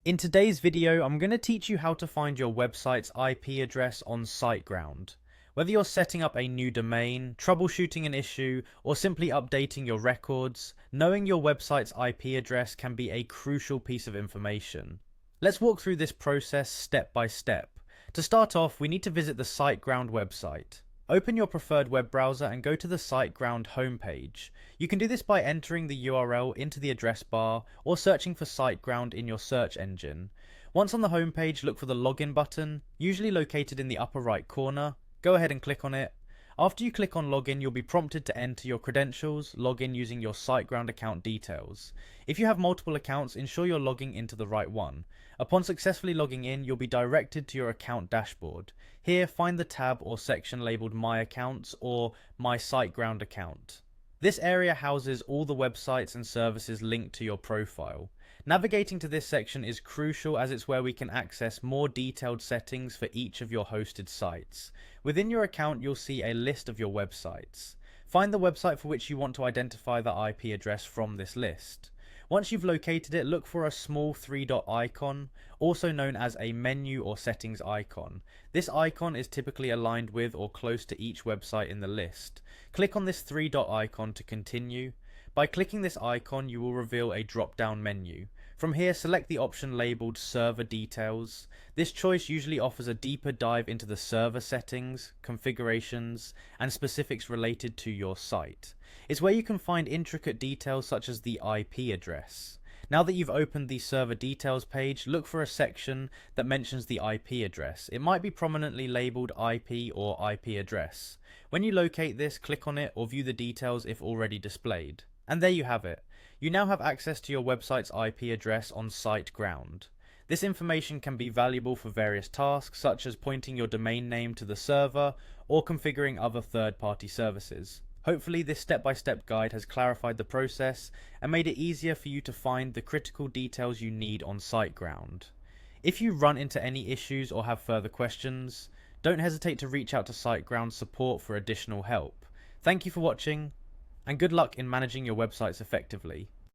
In today's video, I'm going to teach you how to find your website's IP address on Siteground. Whether you're setting up a new domain, troubleshooting an issue, or simply updating your records, knowing your website's IP address can be a crucial piece of information. Let's walk through this process step by step. To start off, we need to visit the Siteground website. Open your preferred web browser and go to the Siteground homepage. You can do this by entering the URL into the address bar or searching for Siteground in your search engine. Once on the homepage, look for the login button, usually located in the upper right corner. Go ahead and click on it. After you click on login, you'll be prompted to enter your credentials, log in using your Siteground account details. If you have multiple accounts, ensure you're logging into the right one. Upon successfully logging in, you'll be directed to your account dashboard. Here, find the tab or section labeled My Accounts or My Siteground Account. This area houses all the websites and services linked to your profile. Navigating to this section is crucial as it's where we can access more detailed settings for each of your hosted sites. Within your account, you'll see a list of your websites. Find the website for which you want to identify the IP address from this list. Once you've located it, look for a small three-dot icon, also known as a menu or settings icon. This icon is typically aligned with or close to each website in the list. Click on this three-dot icon to continue. By clicking this icon, you will reveal a drop-down menu. From here, select the option labeled Server Details. This choice usually offers a deeper dive into the server settings, configurations, and specifics related to your site. It's where you can find intricate details such as the IP address. Now that you've opened the Server Details page, look for a section that mentions the IP address. It might be prominently labeled IP or IP address. When you locate this, click on it or view the details if already displayed. And there you have it. You now have access to your website's IP address on Siteground. This information can be valuable for various tasks, such as pointing your domain name to the server or configuring other third-party services. Hopefully, this step-by-step guide has clarified the process and made it easier for you to find the critical details you need on Siteground. If you run into any issues or have further questions, don't hesitate to reach out to Siteground support for additional help. Thank you for watching, and good luck in managing your websites effectively.